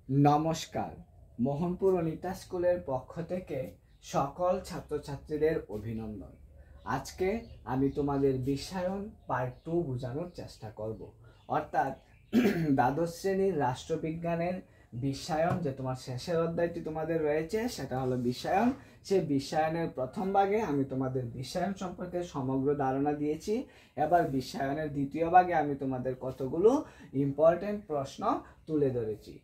নমস্কার। মোহনপুর অনিতা স্কুলের পক্ষ থেকে সকল ছাত্রছাত্রীদের অভিনন্দন। আজকে আমি তোমাদের বিশ্বায়ন পার্ট 2 বোঝানোর চেষ্টা করব। অর্থাৎ দ্বাদশ শ্রেণীর রাষ্ট্রবিজ্ঞানের বিশ্বায়ন, যে তোমার শেষের অধ্যায়টি তোমাদের রয়েছে সেটা হলো বিশ্বায়ন। সেই বিশ্বায়নের প্রথম ভাগে আমি তোমাদের বিশ্বায়ন সম্পর্কে সমগ্র ধারণা দিয়েছি। এবার বিশ্বায়নের দ্বিতীয় ভাগে আমি তোমাদের কতগুলো ইম্পর্টেন্ট প্রশ্ন তুলে ধরেছি।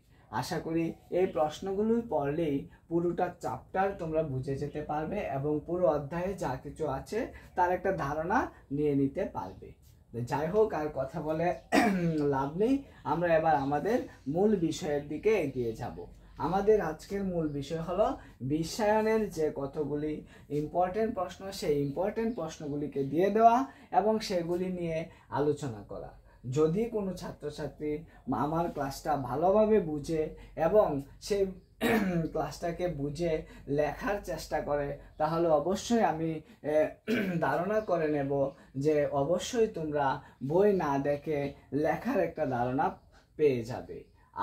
আশা করি এই প্রশ্নগুলো পড়লেই পুরোটা চ্যাপ্টার তোমরা বুঝে যেতে পারবে এবং পুরো অধ্যায়ে যা কিছু আছে তার একটা ধারণা নিয়ে নিতে পারবে। যাই হোক, আর কথা বলে লাভ নেই, আমরা এবার আমাদের মূল বিষয়ের দিকে এগিয়ে যাব। আমাদের আজকের মূল বিষয় হলো বিশ্বায়নের যে কতগুলি ইম্পর্টেন্ট প্রশ্ন, সেই ইম্পর্টেন্ট প্রশ্নগুলিকে দিয়ে দেওয়া এবং সেগুলি নিয়ে আলোচনা করা। যদি কোনো ছাত্রছাত্রী আমার ক্লাসটা ভালোভাবে বুঝে এবং সেই ক্লাসটাকে বুঝে লেখার চেষ্টা করে, তাহলে অবশ্যই আমি ধারণা করে নেব যে অবশ্যই তোমরা বই না দেখে লেখার একটা ধারণা পেয়ে যাবে।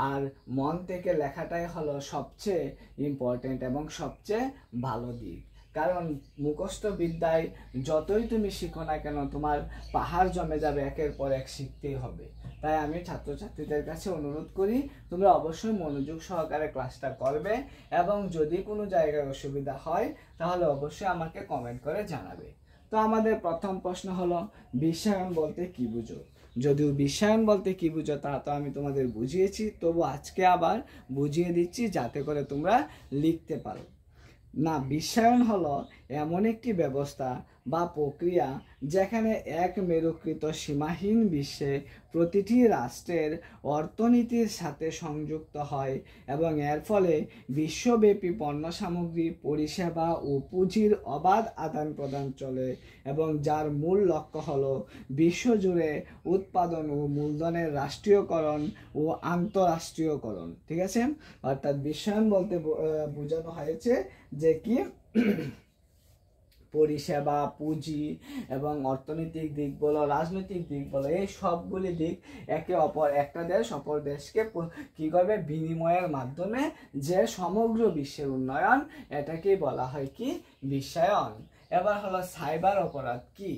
আর মন থেকে লেখাটাই হলো সবচেয়ে ইম্পর্টেন্ট এবং সবচেয়ে ভালো দিক। কারণ মুখস্থ বিদ্যায় যতই তুমি শিখো না কেন, তোমার পাহাড় জমে যাবে, একের পর এক শিখতেই হবে। তাই আমি ছাত্রছাত্রীদের কাছে অনুরোধ করি, তোমরা অবশ্যই মনোযোগ সহকারে ক্লাসটা করবে এবং যদি কোনো জায়গায় অসুবিধা হয় তাহলে অবশ্যই আমাকে কমেন্ট করে জানাবে। তো আমাদের প্রথম প্রশ্ন হলো, বিশ্বায়ন বলতে কি বুঝো? যদিও বিশ্বায়ন বলতে কি বুঝো তা তো আমি তোমাদের বুঝিয়েছি, তবু আজকে আবার বুঝিয়ে দিচ্ছি যাতে করে তোমরা লিখতে পারো। না, বিশ্বায়ন হলো এমন একটি ব্যবস্থা বা প্রক্রিয়া যেখানে এক মেরুকৃত সীমাহীন বিশ্বে প্রতিটি রাষ্ট্রের অর্থনীতির সাথে সংযুক্ত হয় এবং এর ফলে বিশ্বব্যাপী পণ্য সামগ্রী, পরিষেবা ও পুঁজির অবাধ আদান প্রদান চলে এবং যার মূল লক্ষ্য হলো বিশ্বজুড়ে উৎপাদন ও মূলধনের রাষ্ট্রীয়করণ ও আন্তঃরাষ্ট্রীয়করণ। ঠিক আছে, অর্থাৎ বিশ্বায়ন বলতে বোঝানো হয়েছে যে কি পরিষেবা, পুঁজি এবং অর্থনৈতিক দিক বলো, রাজনৈতিক দিক বলো, এই সবগুলি দিক একে অপর, একটা দেশ অপর দেশকে কি করবে, বিনিময়ের মাধ্যমে যে সমগ্র বিশ্বের উন্নয়ন, এটাকেই বলা হয় কি বিশ্বায়ন। এবার হলো সাইবার অপরাধ কি?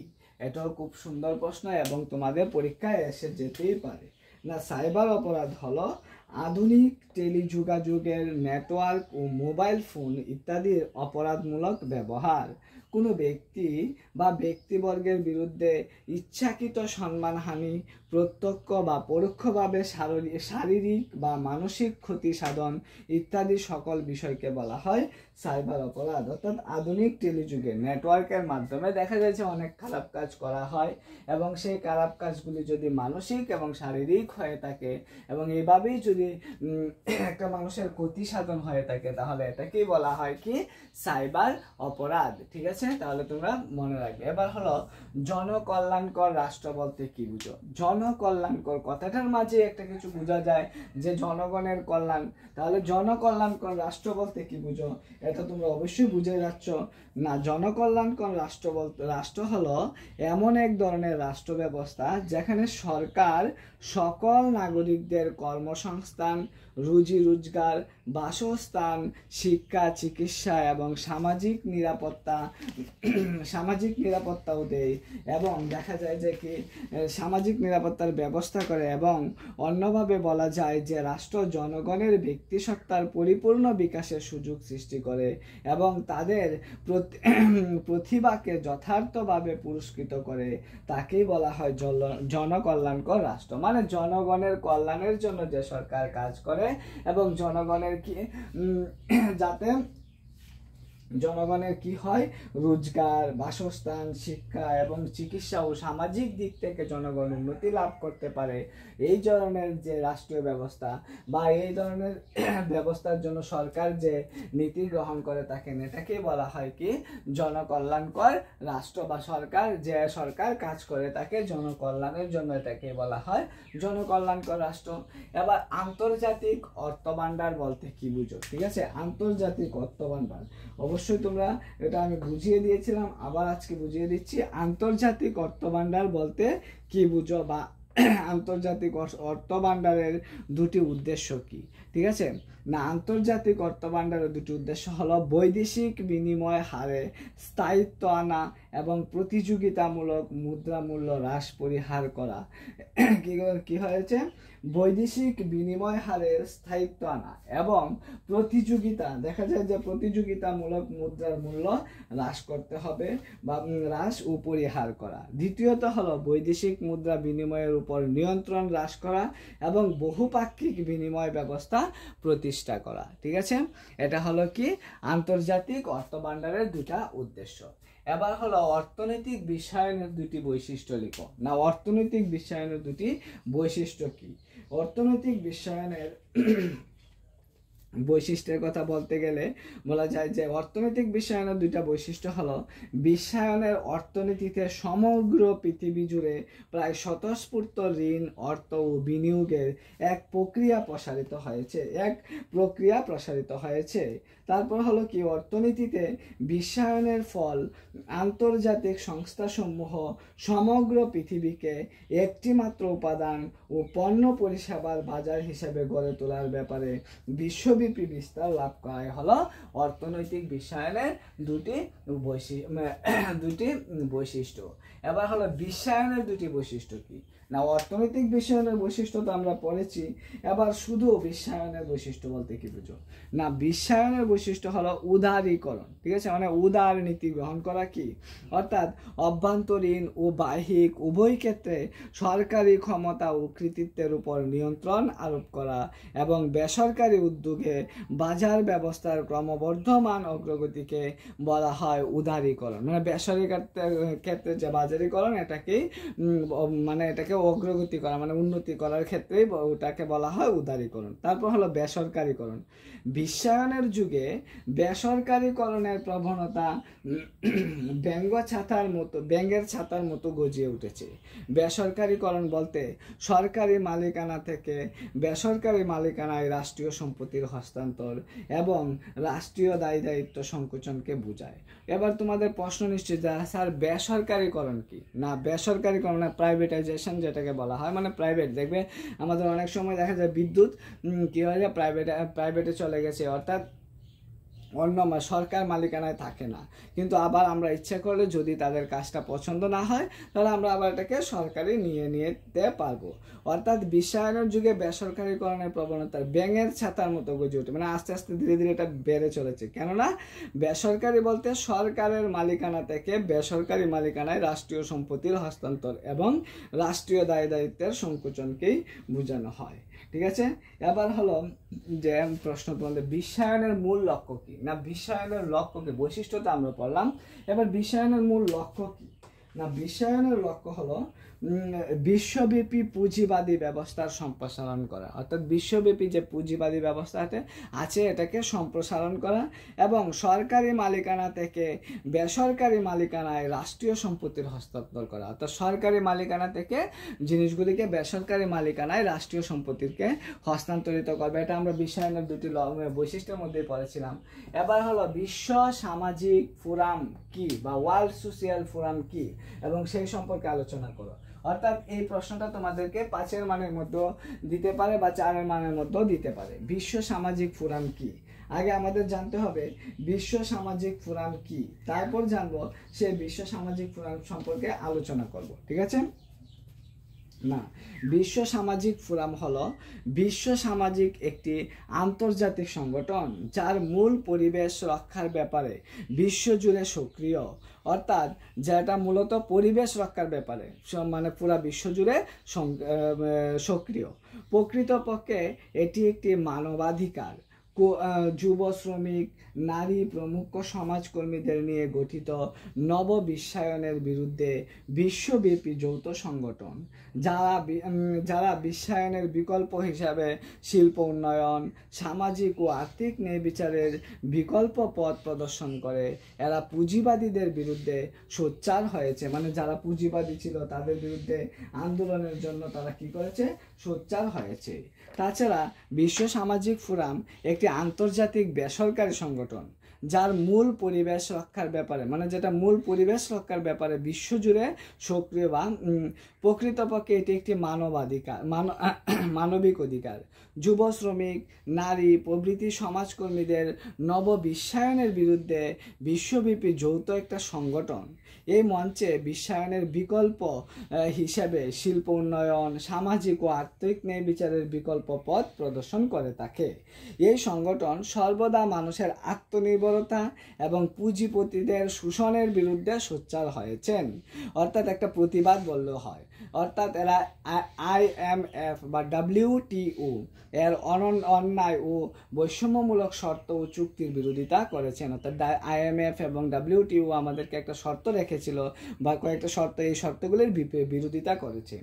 এটাও খুব সুন্দর প্রশ্ন এবং তোমাদের পরীক্ষায় এসে যেতেই পারে। না, সাইবার অপরাধ হলো আধুনিক টেলিযোগাযোগের নেটওয়ার্ক ও মোবাইল ফোন ইত্যাদির অপরাধমূলক ব্যবহার। কোনো ব্যক্তি বা ব্যক্তিবর্গের বিরুদ্ধে ইচ্ছাকৃত সম্মানহানি, প্রত্যক্ষ বা পরোক্ষভাবে শারীরিক বা মানসিক ক্ষতি সাধন ইত্যাদি সকল বিষয়কে বলা হয় সাইবার অপরাধ। অর্থাৎ আধুনিক টেলিযুগে নেটওয়ার্কের মাধ্যমে দেখা যাচ্ছে অনেক খারাপ কাজ করা হয় এবং সেই খারাপ কাজগুলি যদি মানসিক এবং শারীরিক হয়ে থাকে এবং এইভাবেই যদি একটা মানুষের ক্ষতি সাধন হয়ে থাকে, তাহলে এটাকেই বলা হয় কি সাইবার অপরাধ। ঠিক আছে, তাহলে তোমরা মনে রাখবে। এবার হলো জনকল্যাণকর রাষ্ট্র বলতে কি বুঝো? জনকল্যাণকর কথাটার মাঝে একটা কিছু বোঝা যায় যে জনগণের কল্যাণ, তাহলে জনকল্যাণকর রাষ্ট্র বলতে কি বুঝো? এটা তোমরা অবশ্যই বুঝে যাচ্ছ। না, জনকল্যাণকর রাষ্ট্র বলতে, রাষ্ট্র হলো এমন এক ধরনের রাষ্ট্র ব্যবস্থা যেখানে সরকার সকল নাগরিকদের কর্মসংস্থান, রুজি রোজগার, বাসস্থান, শিক্ষা, চিকিৎসা এবং সামাজিক নিরাপত্তাও দেয় এবং দেখা যায় যে কি সামাজিক নিরাপত্তার ব্যবস্থা করে এবং অন্যভাবে বলা যায় যে রাষ্ট্র জনগণের ব্যক্তিসত্তার পরিপূর্ণ বিকাশের সুযোগ সৃষ্টি করে এবং তাদের প্রতিভাকে যথার্থভাবে পুরস্কৃত করে। তাকেই বলা হয় জনকল্যাণকর রাষ্ট্র। মানে জনগণের কল্যাণের জন্য যে সরকার কাজ করে এবং জনগণের কি যাতে জনগণের কি হয়, রোজগার, বাসস্থান, শিক্ষা এবং চিকিৎসা ও সামাজিক দিক থেকে জনগণ উন্নতি লাভ করতে পারে, এই ধরনের যে রাষ্ট্রীয় ব্যবস্থা বা এই ধরনের ব্যবস্থার জন্য সরকার যে নীতি গ্রহণ করে থাকে, এটাকেই বলা হয় কি জনকল্যাণকর রাষ্ট্র। বা সরকার কাজ করে তাকে জনকল্যাণের জন্য, এটাকে বলা হয় জনকল্যাণকর রাষ্ট্র। এবার আন্তর্জাতিক অর্থভাণ্ডার বলতে কি বুঝো? ঠিক আছে, আন্তর্জাতিক অর্থভাণ্ডার অবশ্যই তোমরা, এটা আমি বুঝিয়ে দিয়েছিলাম, আবার আজকে বুঝিয়ে দিচ্ছি। আন্তর্জাতিক অর্থভাণ্ডার বলতে কি বুঝো বা আন্তর্জাতিক অর্থ ভাণ্ডারের দুটি উদ্দেশ্য কি? ঠিক আছে না, আন্তর্জাতিক অর্থ ভাণ্ডারের দুটি উদ্দেশ্য হলো বৈদেশিক বিনিময় হারে স্থায়িত্ব আনা এবং প্রতিযোগিতামূলক মুদ্রা মূল্য হ্রাস পরিহার করা। কি হয়েছে? বৈদেশিক বিনিময় হারের স্থায়িত্ব আনা এবং প্রতিযোগিতা, দেখা যায় যে প্রতিযোগিতামূলক মুদ্রার মূল্য হ্রাস করতে হবে বা হ্রাস ও পরিহার করা। দ্বিতীয়ত হলো বৈদেশিক মুদ্রা বিনিময়ের উপর নিয়ন্ত্রণ হ্রাস করা এবং বহুপাক্ষিক বিনিময় ব্যবস্থা প্রতিষ্ঠা করা। ঠিক আছে, এটা হলো কি আন্তর্জাতিক অর্থ ভাণ্ডারের দুটা উদ্দেশ্য। এবার হলো অর্থনৈতিক বিশ্বায়নের দুটি বৈশিষ্ট্য লিখো। না, অর্থনৈতিক বিশ্বায়নের দুটি বৈশিষ্ট্য কি? অর্থনৈতিক বিশ্বায়নের বৈশিষ্ট্যের কথা বলতে গেলে বলা যায় যে অর্থনৈতিক বিশ্বায়নের দুইটা বৈশিষ্ট্য হলো বিশ্বায়নের অর্থনীতিতে সমগ্র পৃথিবী জুড়ে প্রায় স্বতঃস্ফূর্ত ঋণ, অর্থ ও বিনিয়োগের এক প্রক্রিয়া প্রসারিত হয়েছে। তারপর হলো কি অর্থনীতিতে বিশ্বায়নের ফল আন্তর্জাতিক সংস্থাসমূহ সমগ্র পৃথিবীকে একটি মাত্র উপাদান ও পণ্য পরিষেবার বাজার হিসেবে গড়ে তোলার ব্যাপারে বিশ্বব্যাপী বিস্তার লাভ করাই হলো অর্থনৈতিক বিশ্বায়নের দুটি বৈশিষ্ট্য। এবার হলো বিশ্বায়নের দুটি বৈশিষ্ট্য কি? না, অর্থনৈতিক বিশ্বায়নের বৈশিষ্ট্য তো আমরা পড়েছি, এবার শুধু বিশ্বায়নের বৈশিষ্ট্য বলতে কি বুঝো? না, বিশ্বায়নের বৈশিষ্ট্য হলো উদারীকরণ। ঠিক আছে, মানে উদার নীতি গ্রহণ করা কি? অর্থাৎ অভ্যন্তরীণ ও বাহ্যিক উভয় ক্ষেত্রে সরকারি ক্ষমতা ও কৃতিত্বের উপর নিয়ন্ত্রণ আরোপ করা এবং বেসরকারি উদ্যোগে বাজার ব্যবস্থার ক্রমবর্ধমান অগ্রগতিকে বলা হয় উদারীকরণ। মানে বেসরকারি ক্ষেত্রে যে বাজারীকরণ এটাকে অগ্রগতি করা, মানে উন্নতি করার ক্ষেত্রেই ওটাকে বলা হয় উদারীকরণ। তারপর হলো বেসরকারীকরণ। বিশ্বায়নের যুগে বেসরকারীকরণের প্রবণতা ব্যাঙের ছাতার মতো গজিয়ে উঠেছে। বেসরকারীকরণ বলতে সরকারি মালিকানা থেকে বেসরকারি মালিকানায় রাষ্ট্রীয় সম্পত্তির হস্তান্তর এবং রাষ্ট্রীয় দায়িত্ব সংকোচনকে বোঝায়। এবার তোমাদের প্রশ্ন নিশ্চয় স্যার বেসরকারীকরণ কি? না, বেসরকারীকরণ না, প্রাইভেটাইজেশন যেটাকে বলা হয়, মানে প্রাইভেট। দেখবে আমাদের অনেক সময় দেখা যায় বিদ্যুৎ কি হয়, প্রাইভেটে চলে গেছে, অর্থাৎ অন্য সরকার মালিকানায় থাকে না, কিন্তু আবার আমরা ইচ্ছা করলে যদি তাদের কাজটা পছন্দ না হয় তাহলে আমরা আবার এটাকে সরকারি নিতে পারবো। অর্থাৎ বিশ্বায়নের যুগে বেসরকারীকরণের প্রবণতা ব্যাঙের ছাতার মতো গজে ওঠে, মানে আস্তে আস্তে ধীরে ধীরে এটা বেড়ে চলেছে। কেননা বেসরকারি বলতে সরকারের মালিকানা থেকে বেসরকারি মালিকানায় রাষ্ট্রীয় সম্পত্তির হস্তান্তর এবং রাষ্ট্রীয় দায়িত্বের সংকোচনকেই বোঝানো হয়। ঠিক আছে, এবার হলো যে প্রশ্ন তোমাদের বিশ্বায়নের মূল লক্ষ্য কি? না, বিশ্বায়নের লক্ষ্য কি? বৈশিষ্ট্যটা আমরা পড়লাম, এবার বিশ্বায়নের মূল লক্ষ্য কি? না, বিশ্বায়নের লক্ষ্য হলো বিশ্বব্যাপী পুঁজিবাদী ব্যবস্থার সম্প্রসারণ করা। অর্থাৎ বিশ্বব্যাপী যে পুঁজিবাদী ব্যবস্থাতে আছে এটাকে সম্প্রসারণ করা এবং সরকারি মালিকানা থেকে বেসরকারি মালিকানায় রাষ্ট্রীয় সম্পত্তির হস্তান্তর করা। অর্থাৎ সরকারি মালিকানা থেকে জিনিসগুলিকে বেসরকারি মালিকানায় রাষ্ট্রীয় সম্পত্তিকে হস্তান্তরিত করবে। এটা আমরা বিশ্বায়নের দুটি বৈশিষ্ট্যের মধ্যে পড়েছিলাম। এবার হলো বিশ্ব সামাজিক ফোরাম কি বা ওয়ার্ল্ড সোশিয়াল ফোরাম কি এবং সেই সম্পর্কে আলোচনা করো। অর্থাৎ এই প্রশ্নটা তোমাদেরকে 5 মানের মধ্যে দিতে পারে বা 4 মানের মধ্যেও দিতে পারে। বিশ্ব সামাজিক ফোরাম কি? আগে আমাদের জানতে হবে বিশ্ব সামাজিক ফোরাম কি, তারপর জানবো সেই বিশ্ব সামাজিক ফোরাম সম্পর্কে আলোচনা করব। ঠিক আছে? না, বিশ্ব সামাজিক ফোরাম হলো বিশ্ব সামাজিক একটি আন্তর্জাতিক সংগঠন যার মূল পরিবেশ রক্ষার ব্যাপারে বিশ্বজুড়ে সক্রিয়। অর্থাৎ যেটা মূলত পরিবেশ রক্ষার ব্যাপারে মানে পুরা বিশ্বজুড়ে সক্রিয়। প্রকৃতপক্ষে এটি একটি মানবাধিকার, যুব শ্রমিক, নারী প্রমুখ সমাজকর্মীদের নিয়ে গঠিত নব বিশ্বায়নের বিরুদ্ধে বিশ্বব্যাপী যৌথ সংগঠন যারা বিশ্বায়নের বিকল্প হিসাবে শিল্প উন্নয়ন, সামাজিক ও আর্থিক ন্যায়বিচারের বিকল্প পথ প্রদর্শন করে। এরা পুঁজিবাদীদের বিরুদ্ধে সোচ্চার হয়েছে, মানে যারা পুঁজিবাদী ছিল তাদের বিরুদ্ধে আন্দোলনের জন্য তারা কি করেছে? সোচ্চার হয়েছে। তাছাড়া বিশ্ব সামাজিক ফোরাম একটি আন্তর্জাতিক বেসরকারি সংগঠন যার মূল পরিবেশ রক্ষার ব্যাপারে, মানে যেটা মূল পরিবেশ রক্ষার ব্যাপারে বিশ্বজুড়ে সক্রিয় বা প্রকৃতপক্ষে এটি একটি মানবিক অধিকার। যুব শ্রমিক, নারী প্রভৃতি সমাজকর্মীদের নববিশ্বায়নের বিরুদ্ধে বিশ্বব্যাপী যৌথ একটা সংগঠন। এই মঞ্চে বিশ্বায়নের বিকল্প হিসেবে শিল্প উন্নয়ন, সামাজিক ও আর্থিক ন্যায় বিচারের বিকল্প পথ প্রদর্শন করে থাকে। এই সংগঠন সর্বদা মানুষের আত্মনির্ভরতা এবং পুঁজিপতিদের শোষণের বিরুদ্ধে সোচ্চার হয়েছেন, অর্থাৎ একটা প্রতিবাদ বললেও হয়। অর্থাৎ এরা IMF বা WTO এর অন্যায় ও বৈষম্যমূলক শর্ত ও চুক্তির বিরোধিতা করেছেন। অর্থাৎ IMF এবং WTO আমাদেরকে একটা শর্ত রেখেছিল বা কয়েকটা শর্ত, এই শর্তগুলির বিরোধিতা করেছে।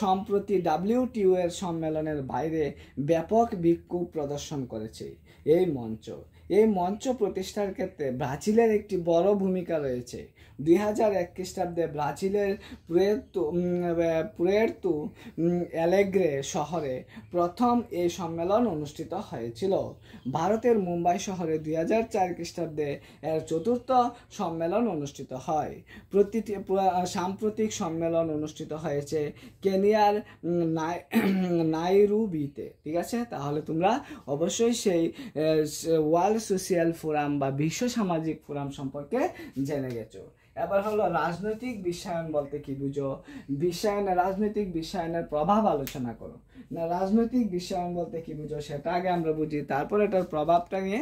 সম্প্রতি WTO এর সম্মেলনের বাইরে ব্যাপক বিক্ষোভ প্রদর্শন করেছে এই মঞ্চ প্রতিষ্ঠার ক্ষেত্রে ব্রাজিলের একটি বড় ভূমিকা রয়েছে। 2001 খ্রিস্টাব্দে ব্রাজিলের পুয়ের্তো অ্যালেগ্রে শহরে প্রথম এই সম্মেলন অনুষ্ঠিত হয়েছিল। ভারতের মুম্বাই শহরে 2004 খ্রিস্টাব্দে এর চতুর্থ সম্মেলন অনুষ্ঠিত হয়। সাম্প্রতিক সম্মেলন অনুষ্ঠিত হয়েছে কেনিয়ার নাইরোবিতে। ঠিক আছে, তাহলে তোমরা অবশ্যই সেই ওয়ার্ল্ড সোশ্যাল ফোরাম বা বিশ্ব সামাজিক ফোরাম সম্পর্কে জেনে গেছো। এবার হলো রাজনৈতিক বিশ্বায়ন বলতে কি বুঝো? রাজনৈতিক বিশ্বায়নের প্রভাব আলোচনা করো। না, রাজনৈতিক বিশ্বায়ন বলতে কি বুঝো সেটা আগে আমরা বুঝি, তারপর এটার প্রভাবটা নিয়ে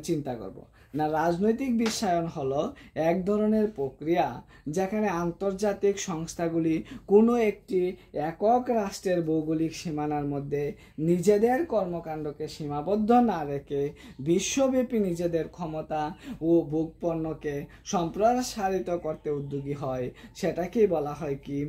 চিন্তা করব। না, রাজনৈতিক বিশ্বায়ন হলো এক ধরনের প্রক্রিয়া যেখানে আন্তর্জাতিক সংস্থাগুলি কোনো একটি একক রাষ্ট্রের ভৌগোলিক সীমানার মধ্যে নিজেদের কর্মকাণ্ডকে সীমাবদ্ধ না রেখে বিশ্বব্যাপী নিজেদের ক্ষমতা ও ভোগপণ্যকে সম্প্রসারিত করতে উদ্যোগী হয়। সেটাকেই বলা হয় কি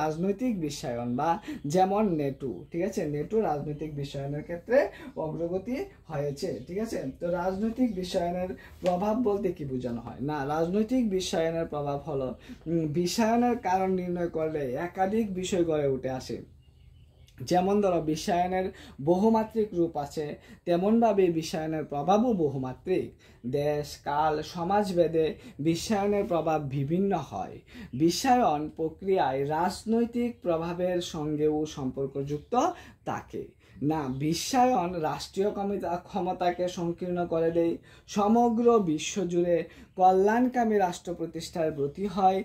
রাজনৈতিক বিশ্বায়ন, বা যেমন নেটো। ঠিক আছে, নেটো রাজনৈতিক বিশ্বায়নের ক্ষেত্রে অগ্রগতি হয়েছে। ঠিক আছে, তো রাজনৈতিক বিশ্বায়নের প্রভাব বলতে কি বোঝানো হয়? না, রাজনৈতিক বিশ্বায়নের প্রভাব হলো বিশ্বায়নের কারণ নির্ণয় করলে একাধিক বিষয় গড়ে উঠে আসে। যেমন ধরো, বিশ্বায়নের বহুমাত্রিক রূপ আছে, তেমনভাবে বিশ্বায়নের প্রভাবও বহুমাত্রিক। দেশ, কাল, সমাজভেদে বিশ্বায়নের প্রভাব বিভিন্ন হয়। বিশ্বায়ন প্রক্রিয়ায় রাজনৈতিক প্রভাবের সঙ্গেও সম্পর্কযুক্ত থাকে। না, বিশ্বায়ন রাষ্ট্রীয় ক্ষমতাকে সংকীর্ণ করে দেয়, সমগ্র বিশ্বজুড়ে কল্যাণকামী রাষ্ট্র প্রতিষ্ঠার ব্রতী হয়,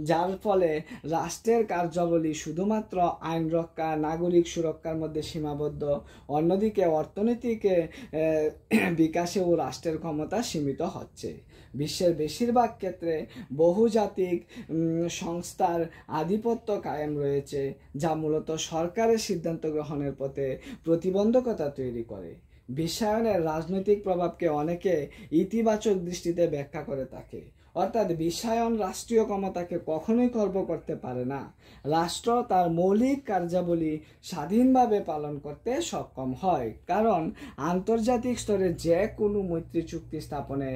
যার ফলে রাষ্ট্রের কার্যাবলী শুধুমাত্র আইন রক্ষা, নাগরিক সুরক্ষার মধ্যে সীমাবদ্ধ। অন্যদিকে অর্থনৈতিক বিকাশেও রাষ্ট্রের ক্ষমতা সীমিত হচ্ছে। বিশ্বের বেশিরভাগ ক্ষেত্রে বহুজাতিক সংস্থার আধিপত্য কায়েম রয়েছে, যা মূলত সরকারের সিদ্ধান্ত গ্রহণের পথে প্রতিবন্ধকতা তৈরি করে। বিশ্বায়নের রাজনৈতিক প্রভাবকে অনেকে ইতিবাচক দৃষ্টিতে ব্যাখ্যা করে থাকে। অর্থাৎ বিশ্বায়ন রাষ্ট্রীয় ক্ষমতাকে কখনোই খর্ব করতে পারে না। রাষ্ট্র তার মৌলিক কার্যাবলী স্বাধীনভাবে পালন করতে সক্ষম হয়, কারণ আন্তর্জাতিক স্তরে যে কোনো মৈত্রী চুক্তি স্থাপনে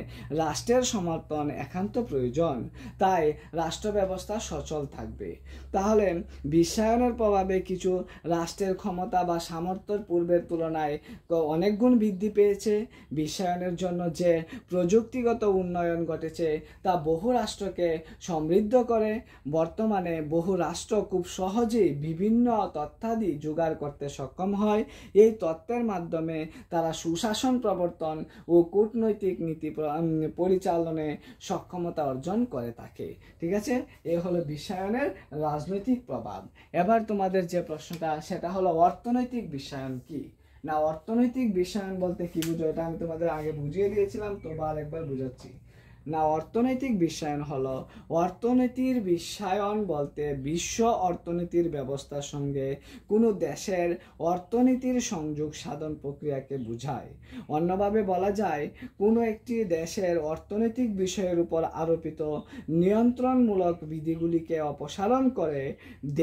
রাষ্ট্রের সমর্থন একান্ত প্রয়োজন। তাই রাষ্ট্র ব্যবস্থা সচল থাকবে। তাহলে বিশ্বায়নের প্রভাবে কিছু রাষ্ট্রের ক্ষমতা বা সামর্থ্যের পূর্বের তুলনায় অনেক গুণ বৃদ্ধি পেয়েছে। বিশ্বায়নের জন্য যে প্রযুক্তিগত উন্নয়ন ঘটেছে তা বহু রাষ্ট্রকে সমৃদ্ধ করে। বর্তমানে বহু রাষ্ট্র খুব সহজেই বিভিন্ন তথ্যাদি জোগাড় করতে সক্ষম হয়। এই তথ্যের মাধ্যমে তারা সুশাসন প্রবর্তন ও কূটনৈতিক নীতি পরিচালনে সক্ষমতা অর্জন করে থাকে। ঠিক আছে, এ হলো বিশ্বায়নের রাজনৈতিক প্রভাব। এবার তোমাদের যে প্রশ্নটা, সেটা হলো অর্থনৈতিক বিশ্বায়ন কি? না, অর্থনৈতিক বিশ্বায়ন বলতে কি বুঝো এটা আমি তোমাদের আগে বুঝিয়ে দিয়েছিলাম, তো আরেকবার বুঝাচ্ছি। না, অর্থনৈতিক বিশ্বায়ন হলো অর্থনীতির বিশ্বায়ন বলতে বিশ্ব অর্থনীতির ব্যবস্থার সঙ্গে কোনো দেশের অর্থনীতির সংযোগ সাধন প্রক্রিয়াকে বোঝায়। অন্যভাবে বলা যায়, কোনো একটি দেশের অর্থনৈতিক বিষয়ের উপর আরোপিত নিয়ন্ত্রণমূলক বিধিগুলিকে অপসারণ করে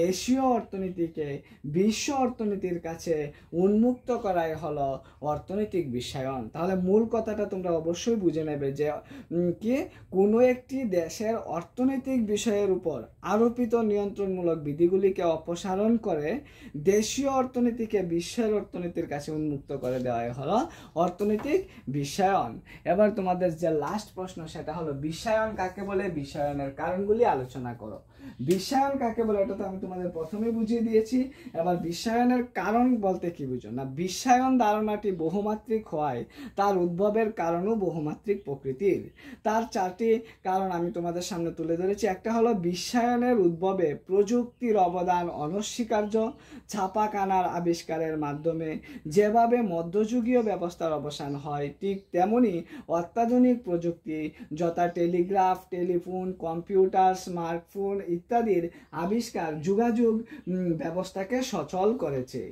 দেশীয় অর্থনীতিকে বিশ্ব অর্থনীতির কাছে উন্মুক্ত করাই হলো অর্থনৈতিক বিশ্বায়ন। তাহলে মূল কথাটা তোমরা অবশ্যই বুঝে নেবে যে কি কি কোনো একটি দেশের অর্থনৈতিক বিষয়ের উপর আরোপিত নিয়ন্ত্রণমূলক বিধিগুলিকে অপসারণ করে দেশীয় অর্থনীতিকে বিশ্বের অর্থনীতির কাছে উন্মুক্ত করে দেওয়াই হলো অর্থনৈতিক বিশ্বায়ন। এবার তোমাদের যে লাস্ট প্রশ্ন সেটা হলো বিশ্বায়ন কাকে বলে, বিশ্বায়নের কারণগুলি আলোচনা করো। বিশ্বায়ন কাকে বলে এটা তো আমি তোমাদের প্রথমে বুঝিয়ে দিয়েছি। এবার বিশ্বায়নের কারণ বলতে কি বুঝো না, বিশ্বায়ন ধারণাটি বহুমাত্রিক হওয়ায় তার উদ্ভবের কারণও বহুমাত্রিক প্রকৃতির। তার 4টি কারণ আমি তোমাদের সামনে তুলে ধরেছি। একটা হলো বিশ্বায়নের উদ্ভবে প্রযুক্তির অবদান অনস্বীকার্য। ছাপাখানার আবিষ্কারের মাধ্যমে যেভাবে মধ্যযুগীয় ব্যবস্থার অবসান হয়, ঠিক তেমনি অত্যাধুনিক প্রযুক্তি যথা টেলিগ্রাফ, টেলিফোন, কম্পিউটার, স্মার্টফোন ইত্যাদির আবিষ্কার যোগাযোগ ব্যবস্থাকে সচল করেছে।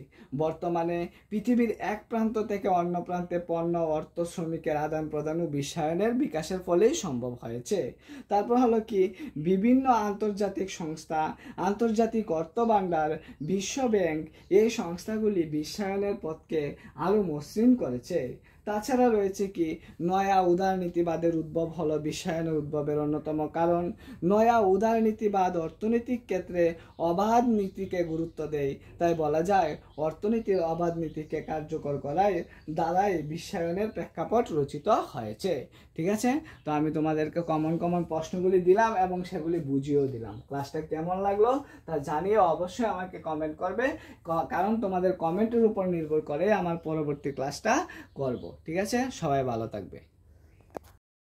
বর্তমানে পৃথিবীর এক প্রান্ত থেকে অন্য প্রান্তে পণ্য, অর্থ, শ্রমিকের আদান প্রদান ও বিশ্বায়নের বিকাশের ফলেই সম্ভব হয়েছে। তারপর হলো কি বিভিন্ন আন্তর্জাতিক সংস্থা, আন্তর্জাতিক অর্থ ভান্ডার, বিশ্ব ব্যাংক এই সংস্থাগুলি বিশ্বায়নের পথকে আরো মসৃণ করেছে। তাছাড়া রয়েছে কি নয়া উদারনীতিবাদের উদ্ভব হলো বিশ্বায়নের উদ্ভবের অন্যতম কারণ। নয়া উদারনীতিবাদ অর্থনৈতিক ক্ষেত্রে অবাধ নীতিকে গুরুত্ব দেয়, তাই বলা যায় অর্থনীতির অবাধ নীতিকে কার্যকর করার দ্বারাই বিশ্বায়নের প্রেক্ষাপট রচিত হয়েছে। ঠিক আছে, তো আমি তোমাদেরকে কমন প্রশ্নগুলি দিলাম এবং সেগুলি বুঝিয়েও দিলাম। ক্লাসটা কেমন লাগলো তা জানিয়ে অবশ্যই আমাকে কমেন্ট করবে, কারণ তোমাদের কমেন্টের উপর নির্ভর করে আমার পরবর্তী ক্লাসটা করব। ঠিক আছে, সবাই ভালো থাকবে।